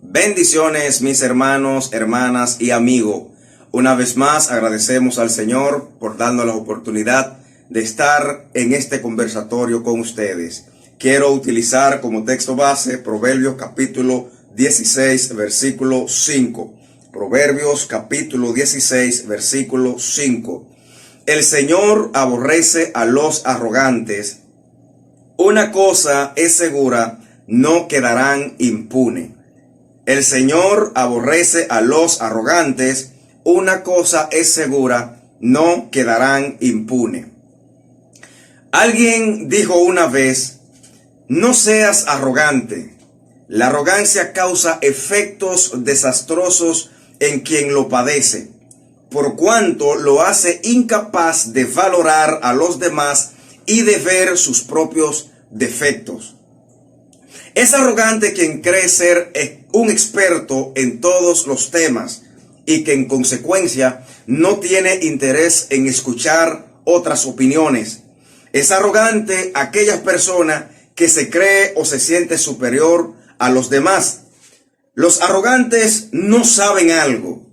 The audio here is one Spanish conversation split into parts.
Bendiciones, mis hermanos, hermanas y amigos. Una vez más agradecemos al Señor por darnos la oportunidad de estar en este conversatorio con ustedes. Quiero utilizar como texto base Proverbios capítulo 16, versículo 5. Proverbios capítulo 16, versículo 5. El Señor aborrece a los arrogantes. Una cosa es segura, no quedarán impunes. El Señor aborrece a los arrogantes. Una cosa es segura, no quedarán impunes. Alguien dijo una vez: no seas arrogante. La arrogancia causa efectos desastrosos en quien lo padece, por cuanto lo hace incapaz de valorar a los demás y de ver sus propios defectos. Es arrogante quien cree ser un experto en todos los temas y que en consecuencia no tiene interés en escuchar otras opiniones. Es arrogante aquella persona que se cree o se siente superior a los demás. Los arrogantes no saben algo.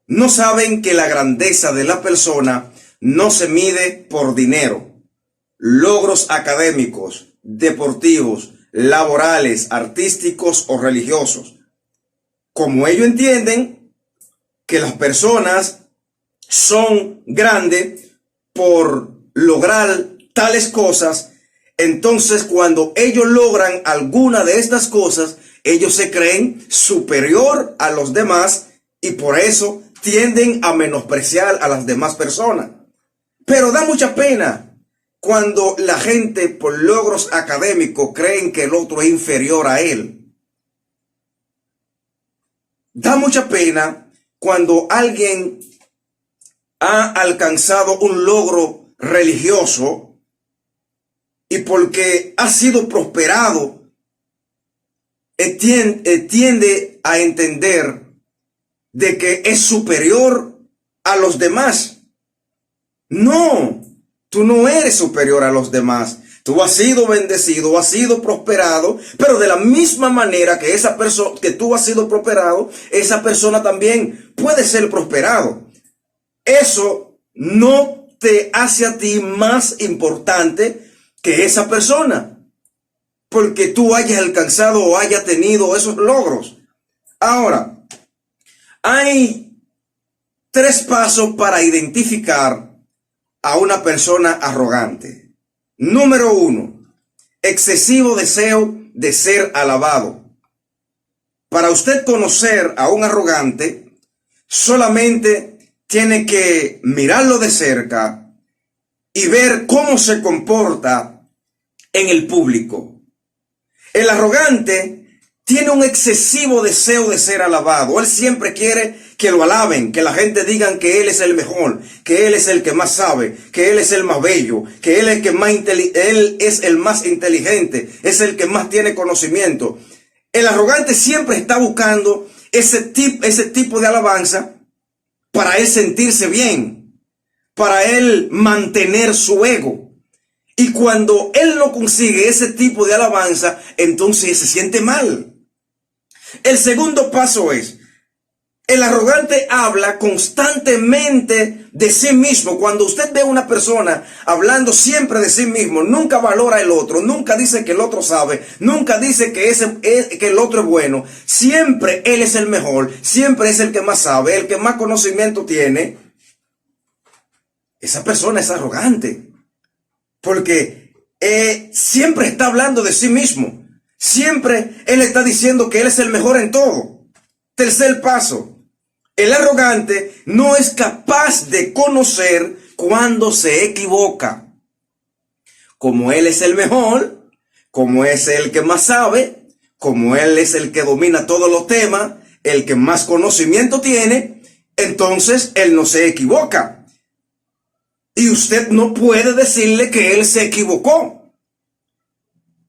No saben que la grandeza de la persona no se mide por dinero, logros académicos, deportivos, laborales, artísticos o religiosos. Como ellos entienden que las personas son grandes por lograr tales cosas, entonces cuando ellos logran alguna de estas cosas, ellos se creen superior a los demás y por eso tienden a menospreciar a las demás personas. Pero da mucha pena cuando la gente por logros académicos creen que el otro es inferior a él. Da mucha pena cuando alguien ha alcanzado un logro religioso y porque ha sido prosperado, tiende a entender de que es superior a los demás. No. Tú no eres superior a los demás. Tú has sido bendecido, has sido prosperado, pero de la misma manera que esa persona, que tú has sido prosperado, esa persona también puede ser prosperado. Eso no te hace a ti más importante que esa persona, porque tú hayas alcanzado o hayas tenido esos logros. Ahora, hay 3 pasos para identificar a una persona arrogante. Número 1, excesivo deseo de ser alabado. Para usted conocer a un arrogante, solamente tiene que mirarlo de cerca y ver cómo se comporta en el público. El arrogante tiene un excesivo deseo de ser alabado. Él siempre quiere que lo alaben, que la gente diga que él es el mejor, que él es el que más sabe, que él es el más bello, que él es el más inteligente, es el que más tiene conocimiento. El arrogante siempre está buscando ese tipo de alabanza para él sentirse bien, para él mantener su ego. Y cuando él no consigue ese tipo de alabanza, entonces se siente mal. El segundo paso es: el arrogante habla constantemente de sí mismo. Cuando usted ve a una persona hablando siempre de sí mismo, nunca valora al otro, nunca dice que el otro sabe, nunca dice que el otro es bueno, siempre él es el mejor, siempre es el que más sabe, el que más conocimiento tiene. Esa persona es arrogante, porque siempre está hablando de sí mismo. Siempre él está diciendo que él es el mejor en todo. Tercer paso: el arrogante no es capaz de conocer cuando se equivoca. Como él es el mejor, como es el que más sabe, como él es el que domina todos los temas, el que más conocimiento tiene, entonces él no se equivoca. Y usted no puede decirle que él se equivocó,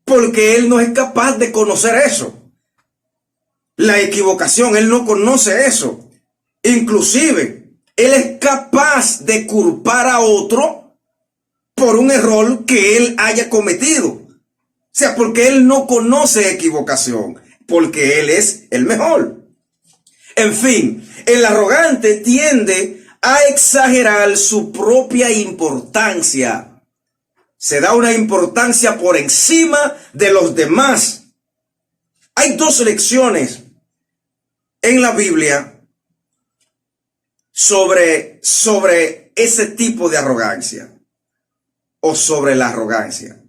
porque él no es capaz de conocer eso. La equivocación, él no conoce eso. Inclusive, él es capaz de culpar a otro por un error que él haya cometido. O sea, porque él no conoce equivocación. porque Él es el mejor. En fin, el arrogante tiende a exagerar su propia importancia. Se da una importancia por encima de los demás. Hay dos lecciones en la Biblia sobre ese tipo de arrogancia o sobre la arrogancia.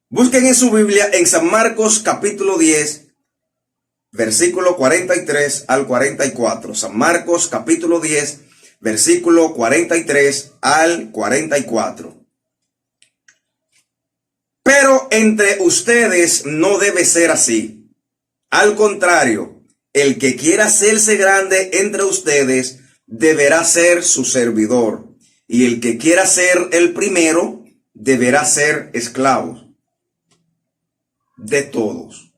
Busquen en su Biblia en San Marcos capítulo 10, versículo 43 al 44. San Marcos capítulo 10, versículo 43 al 44. Pero entre ustedes no debe ser así. Al contrario, el que quiera hacerse grande entre ustedes deberá ser su servidor. Y el que quiera ser el primero deberá ser esclavo de todos.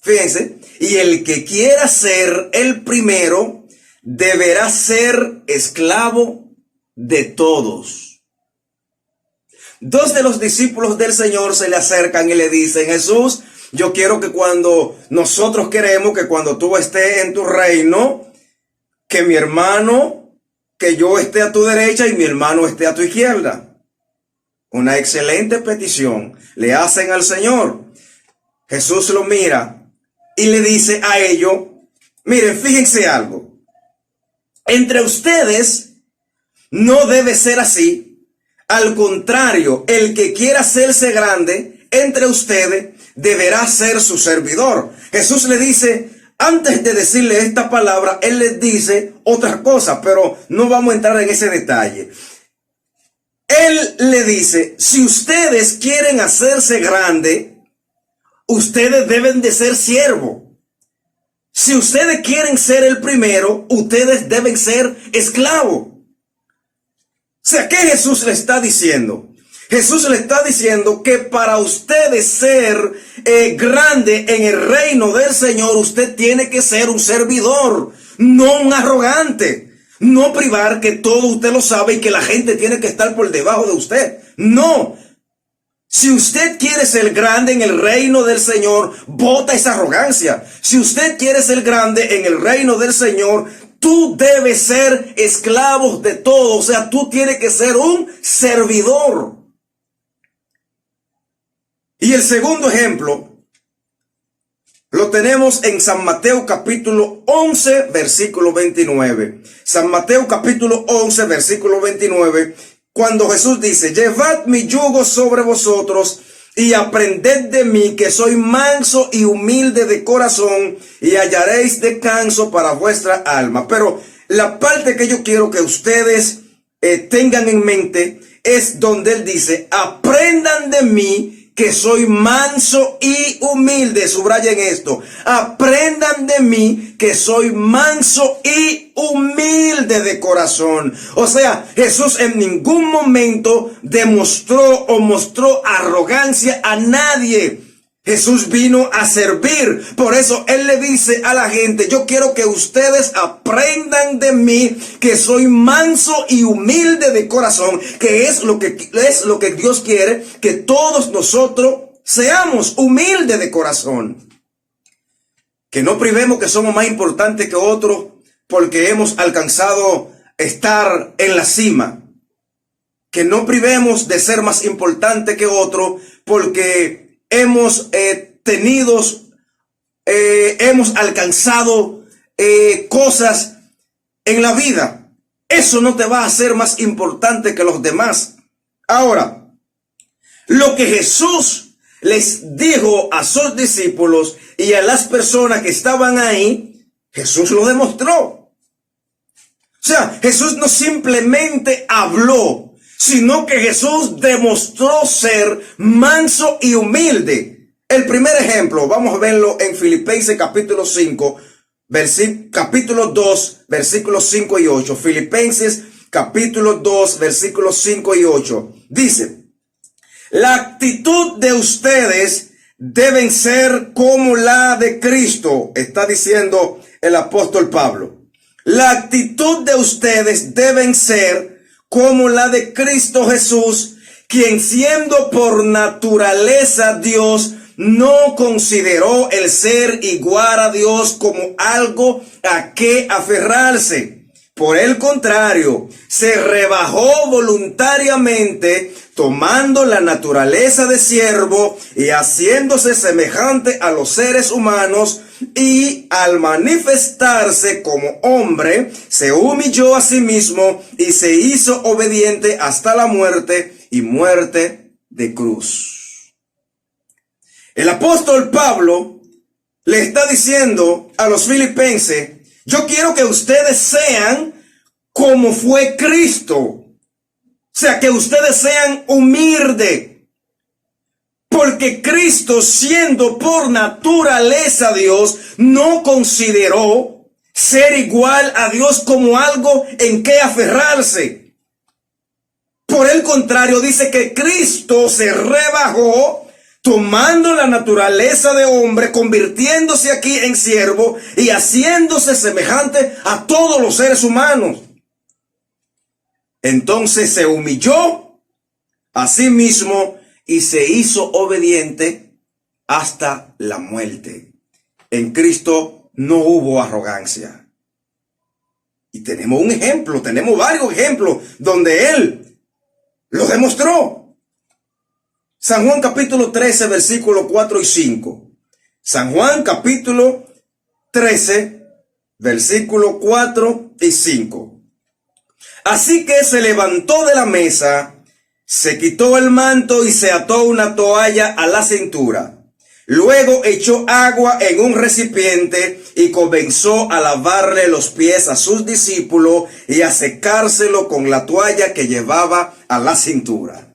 Fíjense, y el que quiera ser el primero deberá ser esclavo de todos. Dos de los discípulos del Señor se le acercan y le dicen: Jesús, yo quiero que nosotros queremos que cuando tú estés en tu reino, que mi hermano, que yo esté a tu derecha y mi hermano esté a tu izquierda. Una excelente petición le hacen al Señor. Jesús lo mira y le dice a ellos: miren, fíjense algo. Entre ustedes no debe ser así. Al contrario, el que quiera hacerse grande entre ustedes deberá ser su servidor. Jesús le dice, antes de decirle esta palabra, Él les dice otra cosa, pero no vamos a entrar en ese detalle. Él le dice, si ustedes quieren hacerse grande, ustedes deben de ser siervos. Si ustedes quieren ser el primero, ustedes deben ser esclavos. O sea, ¿qué Jesús le está diciendo? Jesús le está diciendo que para ustedes ser grande en el reino del Señor, usted tiene que ser un servidor, no un arrogante. No privar que todo usted lo sabe y que la gente tiene que estar por debajo de usted. No. Si usted quiere ser grande en el reino del Señor, bota esa arrogancia. Si usted quiere ser grande en el reino del Señor, tú debes ser esclavo de todo. O sea, tú tienes que ser un servidor. Y el segundo ejemplo lo tenemos en San Mateo capítulo 11, versículo 29. San Mateo capítulo 11, versículo 29, cuando Jesús dice, llevad mi yugo sobre vosotros y aprended de mí, que soy manso y humilde de corazón, y hallaréis descanso para vuestra alma. Pero la parte que yo quiero que ustedes tengan en mente es donde Él dice, aprendan de mí, que soy manso y humilde. Subrayen esto. Aprendan de mí, que soy manso y humilde de corazón. O sea, Jesús en ningún momento demostró o mostró arrogancia a nadie. Jesús vino a servir. Por eso Él le dice a la gente, yo quiero que ustedes aprendan de mí, que soy manso y humilde de corazón, que es lo que Dios quiere, que todos nosotros seamos humildes de corazón. Que no privemos que somos más importantes que otros porque hemos alcanzado estar en la cima. Que no privemos de ser más importante que otros porque hemos hemos alcanzado cosas en la vida. Eso no te va a hacer más importante que los demás. Ahora, lo que Jesús les dijo a sus discípulos y a las personas que estaban ahí, Jesús lo demostró. O sea, Jesús no simplemente habló, sino que Jesús demostró ser manso y humilde. El primer ejemplo, vamos a verlo en Filipenses capítulo 5, capítulo 2, versículos 5 y 8. Filipenses capítulo 2, versículos 5 y 8. Dice, la actitud de ustedes deben ser como la de Cristo, está diciendo el apóstol Pablo. La actitud de ustedes deben ser como la de Cristo Jesús, quien siendo por naturaleza Dios, no consideró el ser igual a Dios como algo a que aferrarse. Por el contrario, se rebajó voluntariamente, tomando la naturaleza de siervo y haciéndose semejante a los seres humanos, y al manifestarse como hombre, se humilló a sí mismo y se hizo obediente hasta la muerte y muerte de cruz. El apóstol Pablo le está diciendo a los filipenses: yo quiero que ustedes sean como fue Cristo. O sea, que ustedes sean humildes. Porque Cristo, siendo por naturaleza Dios, no consideró ser igual a Dios como algo en que aferrarse. Por el contrario, dice que Cristo se rebajó, tomando la naturaleza de hombre, convirtiéndose aquí en siervo y haciéndose semejante a todos los seres humanos. Entonces se humilló a sí mismo y se hizo obediente hasta la muerte. En Cristo no hubo arrogancia. Y tenemos un ejemplo, tenemos varios ejemplos donde Él lo demostró. San Juan capítulo 13, versículos 4 y 5. San Juan capítulo 13, versículos 4 y 5. Así que se levantó de la mesa, se quitó el manto y se ató una toalla a la cintura. Luego echó agua en un recipiente y comenzó a lavarle los pies a sus discípulos y a secárselo con la toalla que llevaba a la cintura.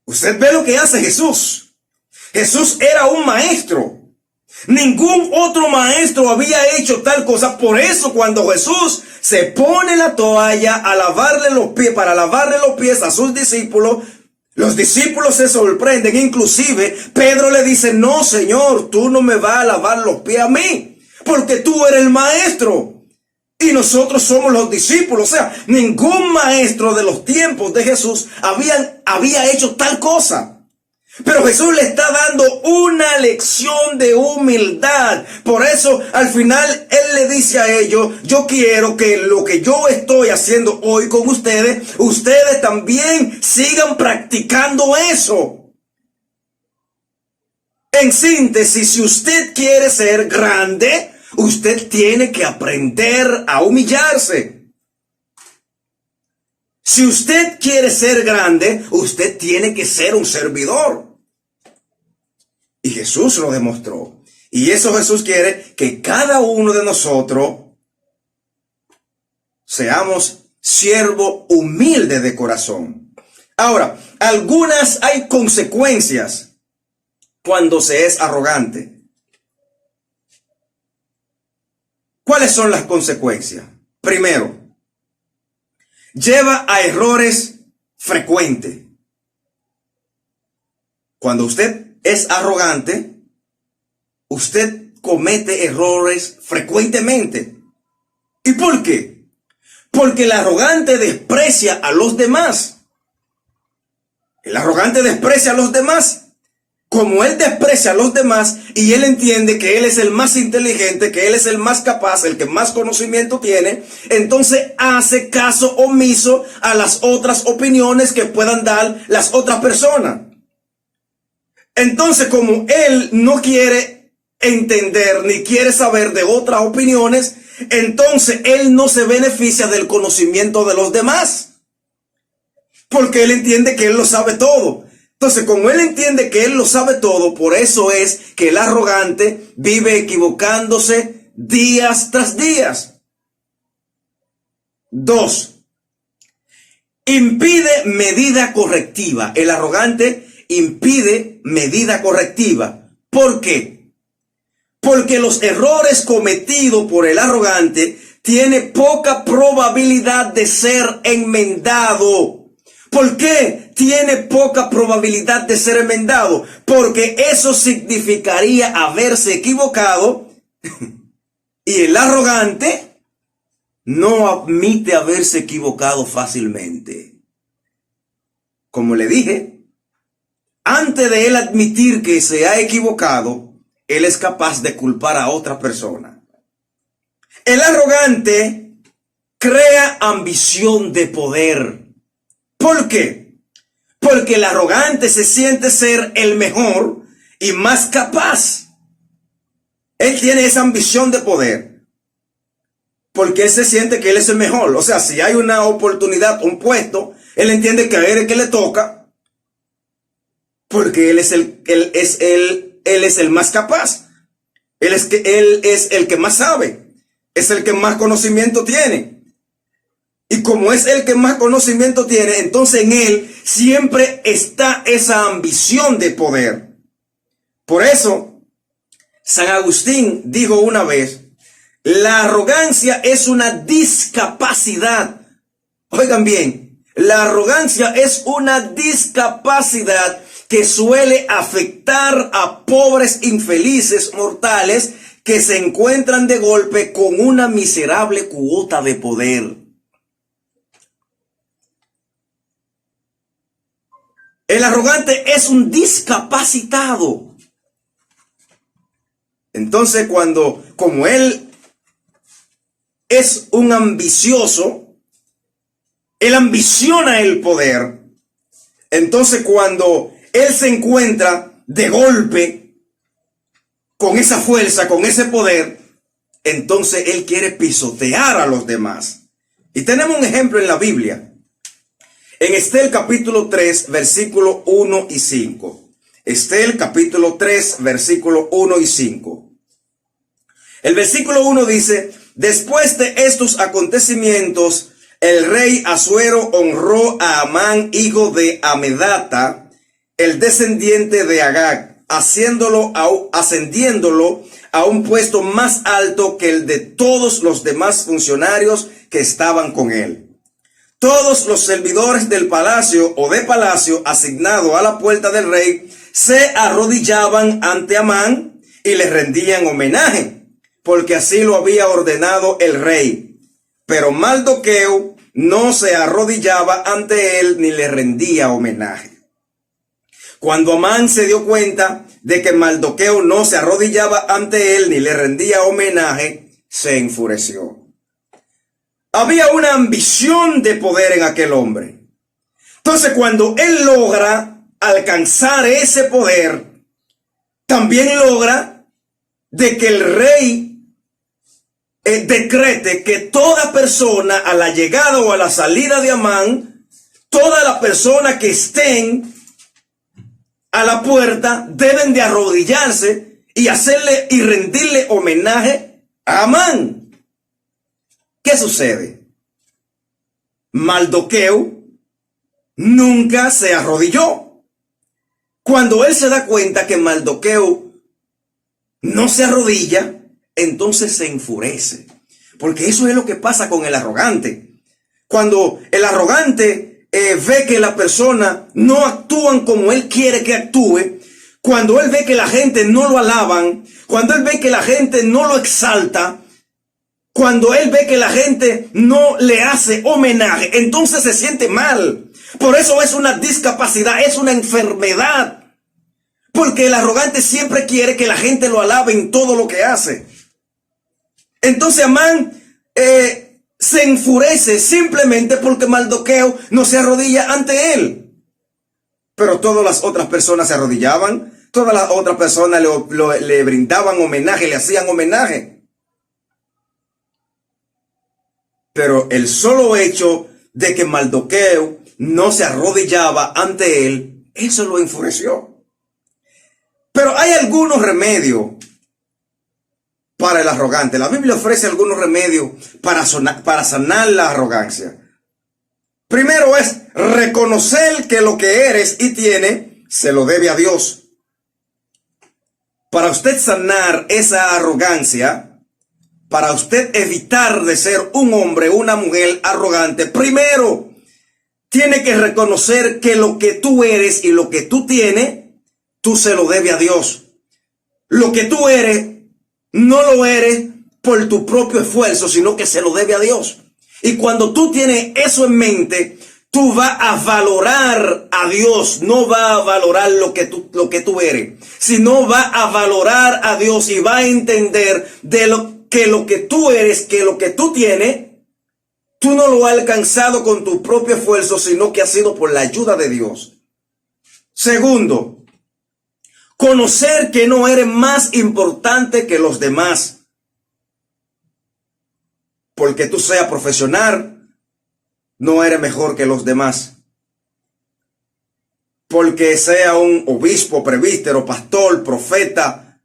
Usted ve lo que hace Jesús. Jesús era un maestro. Ningún otro maestro había hecho tal cosa. Por eso cuando Jesús se pone la toalla a lavarle los pies, para lavarle los pies a sus discípulos, los discípulos se sorprenden. Inclusive Pedro le dice: no, Señor, tú no me vas a lavar los pies a mí, porque tú eres el maestro y nosotros somos los discípulos. O sea, ningún maestro de los tiempos de Jesús había hecho tal cosa. Pero Jesús le está dando una lección de humildad. Por eso al final Él le dice a ellos: yo quiero que lo que yo estoy haciendo hoy con ustedes, ustedes también sigan practicando eso. En síntesis, si usted quiere ser grande, usted tiene que aprender a humillarse. Si usted quiere ser grande, usted tiene que ser un servidor. Y Jesús lo demostró. Y eso Jesús quiere que cada uno de nosotros seamos siervos humildes de corazón. Ahora, hay consecuencias cuando se es arrogante. ¿Cuáles son las consecuencias? Primero, lleva a errores frecuentes. Cuando usted es arrogante, usted comete errores frecuentemente. ¿Y por qué? Porque el arrogante desprecia a los demás. El arrogante desprecia a los demás. Como él desprecia a los demás y él entiende que él es el más inteligente, que él es el más capaz, el que más conocimiento tiene, entonces hace caso omiso a las otras opiniones que puedan dar las otras personas. Entonces, como él no quiere entender ni quiere saber de otras opiniones, entonces él no se beneficia del conocimiento de los demás, porque él entiende que él lo sabe todo. Entonces, como él entiende que él lo sabe todo, por eso es que el arrogante vive equivocándose días tras días. 2. Impide medida correctiva. El arrogante impide medida correctiva. ¿Por qué? Porque los errores cometidos por el arrogante tienen poca probabilidad de ser enmendado. ¿Por qué tiene poca probabilidad de ser enmendado? Porque eso significaría haberse equivocado y el arrogante no admite haberse equivocado fácilmente. Como le dije, antes de él admitir que se ha equivocado, él es capaz de culpar a otra persona. El arrogante crea ambición de poder. ¿Por qué? Porque el arrogante se siente ser el mejor y más capaz. Él tiene esa ambición de poder porque él se siente que él es el mejor. O sea, si hay una oportunidad, un puesto, él entiende que a él es el que le toca porque él es el más capaz. Él es el que más sabe. Es el que más conocimiento tiene. Y como es el que más conocimiento tiene, entonces en él siempre está esa ambición de poder. Por eso, San Agustín dijo una vez, la arrogancia es una discapacidad. Oigan bien, la arrogancia es una discapacidad que suele afectar a pobres infelices mortales que se encuentran de golpe con una miserable cuota de poder. El arrogante es un discapacitado. Entonces, como él es un ambicioso, él ambiciona el poder. Entonces, cuando él se encuentra de golpe con esa fuerza, con ese poder, entonces él quiere pisotear a los demás. Y tenemos un ejemplo en la Biblia. En Estel capítulo 3, versículo 1 y 5. Estel capítulo 3, versículo 1 y 5. El versículo 1 dice, después de estos acontecimientos, el rey Asuero honró a Amán, hijo de Amedata, el descendiente de Agag, ascendiéndolo a un puesto más alto que el de todos los demás funcionarios que estaban con él. Todos los servidores del palacio o de palacio asignado a la puerta del rey se arrodillaban ante Amán y le rendían homenaje, porque así lo había ordenado el rey. Pero Mardoqueo no se arrodillaba ante él ni le rendía homenaje. Cuando Amán se dio cuenta de que Mardoqueo no se arrodillaba ante él ni le rendía homenaje, se enfureció. Había una ambición de poder en aquel hombre. Entonces, cuando él logra alcanzar ese poder, también logra de que el rey decrete que toda persona a la llegada o a la salida de Amán, toda la persona que estén a la puerta deben de arrodillarse y hacerle y rendirle homenaje a Amán. ¿Qué sucede? Mardoqueo nunca se arrodilló. Cuando él se da cuenta que Mardoqueo no se arrodilla, entonces se enfurece. Porque eso es lo que pasa con el arrogante. Cuando el arrogante ve que la persona no actúan como él quiere que actúe, cuando él ve que la gente no lo alaban, cuando él ve que la gente no lo exalta, cuando él ve que la gente no le hace homenaje, entonces se siente mal. Por eso es una discapacidad, es una enfermedad. Porque el arrogante siempre quiere que la gente lo alabe en todo lo que hace. Entonces Amán se enfurece simplemente porque Mardoqueo no se arrodilla ante él. Pero todas las otras personas se arrodillaban, todas las otras personas le brindaban homenaje, le hacían homenaje. Pero el solo hecho de que Mardoqueo no se arrodillaba ante él, eso lo enfureció. Pero hay algunos remedios para el arrogante. La Biblia ofrece algunos remedios para sanar la arrogancia. Primero es reconocer que lo que eres y tiene se lo debe a Dios. Para usted sanar esa arrogancia, para usted evitar de ser un hombre o una mujer arrogante, primero tiene que reconocer que lo que tú eres y lo que tú tienes, tú se lo debes a Dios. Lo que tú eres, no lo eres por tu propio esfuerzo, sino que se lo debe a Dios. Y cuando tú tienes eso en mente, tú vas a valorar a Dios, no vas a valorar lo que tú eres, sino vas a valorar a Dios y vas a entender de lo que tú eres, que lo que tú tienes, tú no lo has alcanzado con tu propio esfuerzo, sino que ha sido por la ayuda de Dios. Segundo, conocer que no eres más importante que los demás. Porque tú seas profesional, no eres mejor que los demás. Porque sea un obispo, presbítero, pastor, profeta,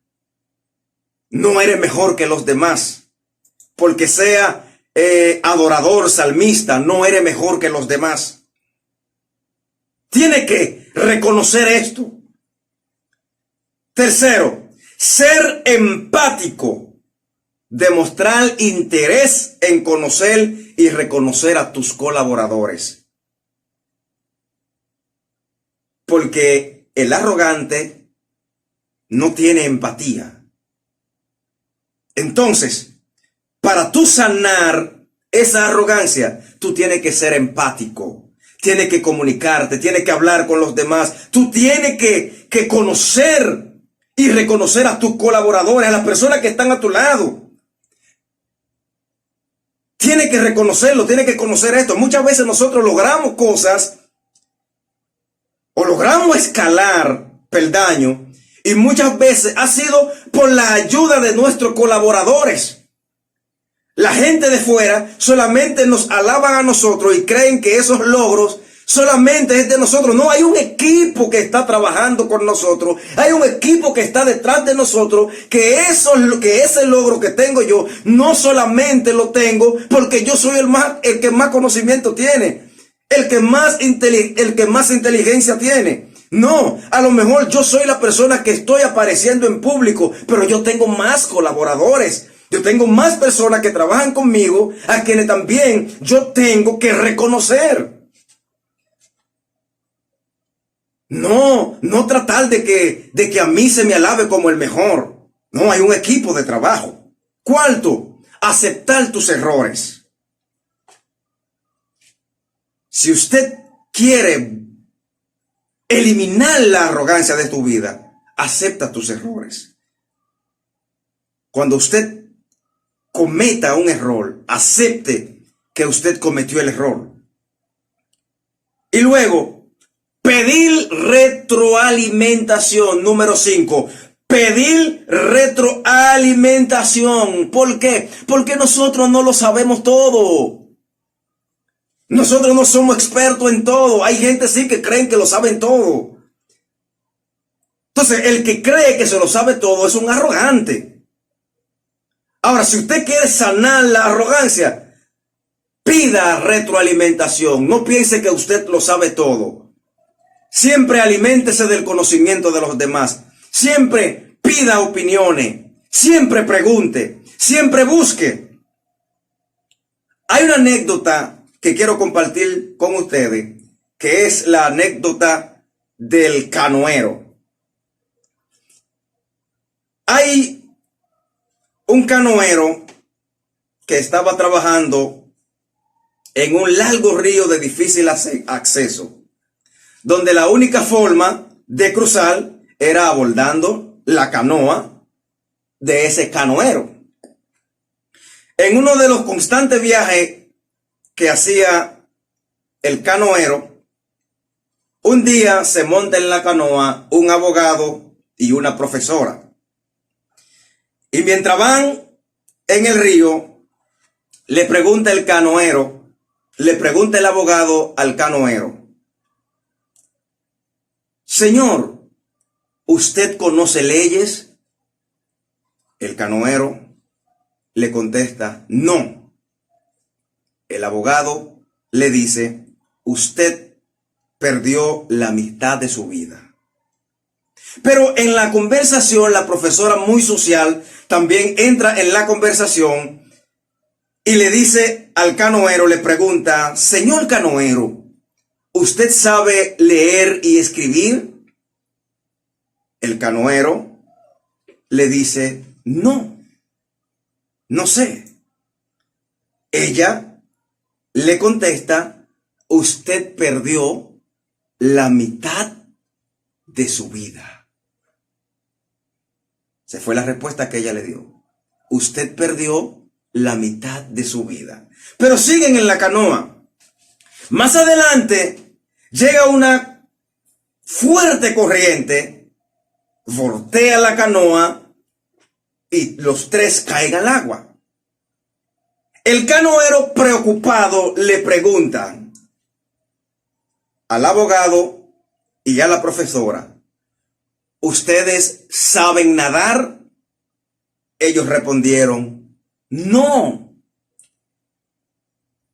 no eres mejor que los demás. Porque sea adorador, salmista, no eres mejor que los demás. Tiene que reconocer esto. Tercero, ser empático. Demostrar interés en conocer y reconocer a tus colaboradores. Porque el arrogante no tiene empatía. Entonces, para tú sanar esa arrogancia, tú tienes que ser empático. Tienes que comunicarte, tienes que hablar con los demás. Tú tienes que conocer y reconocer a tus colaboradores, a las personas que están a tu lado. Tiene que reconocerlo, tiene que conocer esto. Muchas veces nosotros logramos cosas o logramos escalar peldaño y muchas veces ha sido por la ayuda de nuestros colaboradores. La gente de fuera solamente nos alaban a nosotros y creen que esos logros solamente es de nosotros. No, hay un equipo que está trabajando con nosotros. Hay un equipo que está detrás de nosotros. Que ese logro que tengo yo, no solamente lo tengo porque yo soy el que más conocimiento tiene. El que más inteligencia tiene. No, a lo mejor yo soy la persona que estoy apareciendo en público, pero yo tengo más colaboradores. Yo tengo más personas que trabajan conmigo, a quienes también yo tengo que reconocer. No tratar de que a mí se me alabe como el mejor. No, hay un equipo de trabajo. Cuarto, aceptar tus errores. Si usted quiere eliminar la arrogancia de tu vida, acepta tus errores. Cuando usted cometa un error, acepte que usted cometió el error. Y luego, pedir retroalimentación. Número 5. Pedir retroalimentación. ¿Por qué? Porque nosotros no lo sabemos todo. Nosotros no somos expertos en todo. Hay gente sí que creen que lo saben todo. Entonces, el que cree que se lo sabe todo es un arrogante. Ahora, si usted quiere sanar la arrogancia, pida retroalimentación. No piense que usted lo sabe todo. Siempre aliméntese del conocimiento de los demás. Siempre pida opiniones. Siempre pregunte. Siempre busque. Hay una anécdota que quiero compartir con ustedes, que es la anécdota del canoero. Hay un canoero que estaba trabajando en un largo río de difícil acceso, donde la única forma de cruzar era abordando la canoa de ese canoero. En uno de los constantes viajes que hacía el canoero, un día se monta en la canoa un abogado y una profesora. Y mientras van en el río, le pregunta el abogado al canoero: Señor, ¿usted conoce leyes? El canoero le contesta: no. El abogado le dice: usted perdió la mitad de su vida. Pero en la conversación, la profesora, muy social, también entra en la conversación y le dice al canoero, le pregunta: señor canoero, ¿usted sabe leer y escribir? El canoero le dice: no No sé. Ella le contesta, usted perdió la mitad de su vida. Esa fue la respuesta que ella le dio. Usted perdió la mitad de su vida. Pero siguen en la canoa. Más adelante llega una fuerte corriente, voltea la canoa y los tres caen al agua. El canoero preocupado le pregunta al abogado y a la profesora, ¿ustedes saben nadar? Ellos respondieron, no.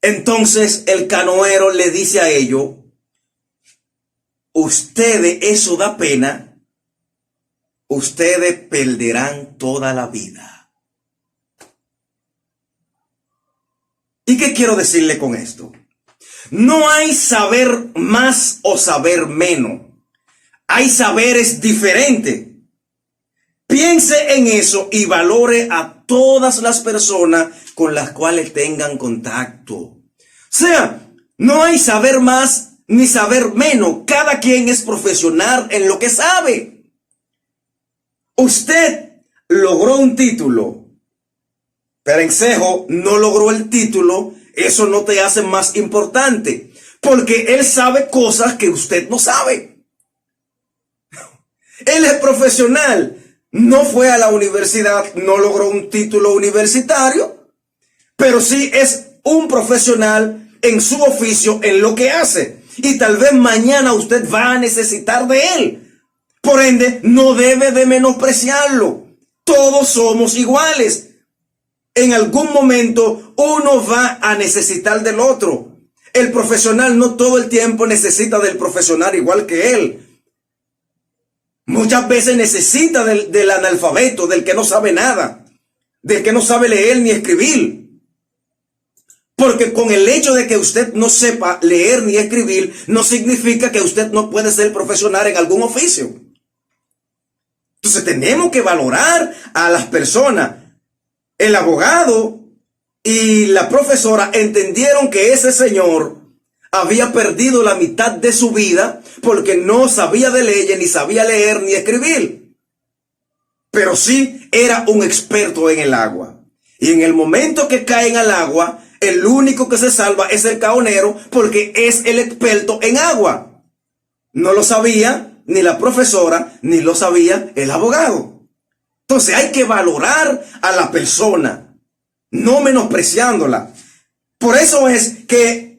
Entonces el canoero le dice a ellos, ustedes, eso da pena, ustedes perderán toda la vida. ¿Y qué quiero decirle con esto? No hay saber más o saber menos. Hay saberes diferentes. Piense en eso y valore a todas las personas con las cuales tengan contacto. O sea, no hay saber más ni saber menos. Cada quien es profesional en lo que sabe. Usted logró un título. Perencejo no logró el título. Eso no te hace más importante. Porque él sabe cosas que usted no sabe. Él es profesional. No fue a la universidad, no logró un título universitario, pero sí es un profesional en su oficio, en lo que hace. Y tal vez mañana usted va a necesitar de él. Por ende, no debe de menospreciarlo. Todos somos iguales. En algún momento uno va a necesitar del otro. El profesional no todo el tiempo necesita del profesional igual que él. Muchas veces necesita del analfabeto, del que no sabe nada, del que no sabe leer ni escribir. Porque con el hecho de que usted no sepa leer ni escribir, no significa que usted no puede ser profesional en algún oficio. Entonces tenemos que valorar a las personas. El abogado y la profesora entendieron que ese señor había perdido la mitad de su vida porque no sabía de leyes, ni sabía leer ni escribir. Pero sí era un experto en el agua. Y en el momento que caen al agua, el único que se salva es el canoero porque es el experto en agua. No lo sabía ni la profesora, ni lo sabía el abogado. Entonces hay que valorar a la persona, no menospreciándola. Por eso es que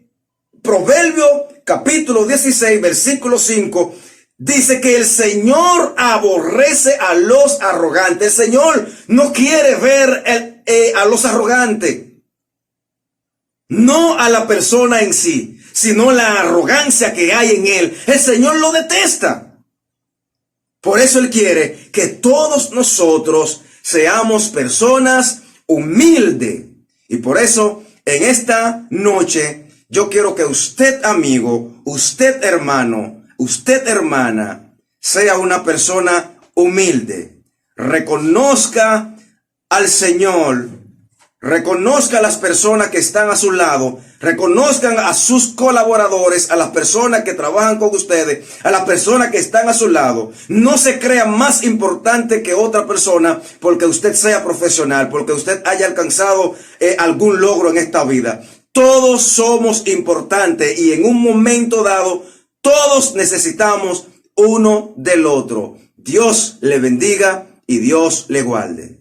Proverbio capítulo 16, versículo 5, dice que el Señor aborrece a los arrogantes. El Señor no quiere ver a los arrogantes, no a la persona en sí, sino la arrogancia que hay en él. El Señor lo detesta. Por eso Él quiere que todos nosotros seamos personas humildes. Y por eso en esta noche yo quiero que usted, amigo, usted, hermano, usted, hermana, sea una persona humilde. Reconozca al Señor, reconozca a las personas que están a su lado, reconozcan a sus colaboradores, a las personas que trabajan con ustedes, a las personas que están a su lado. No se crea más importante que otra persona porque usted sea profesional, porque usted haya alcanzado algún logro en esta vida. Todos somos importantes y en un momento dado todos necesitamos uno del otro. Dios le bendiga y Dios le guarde.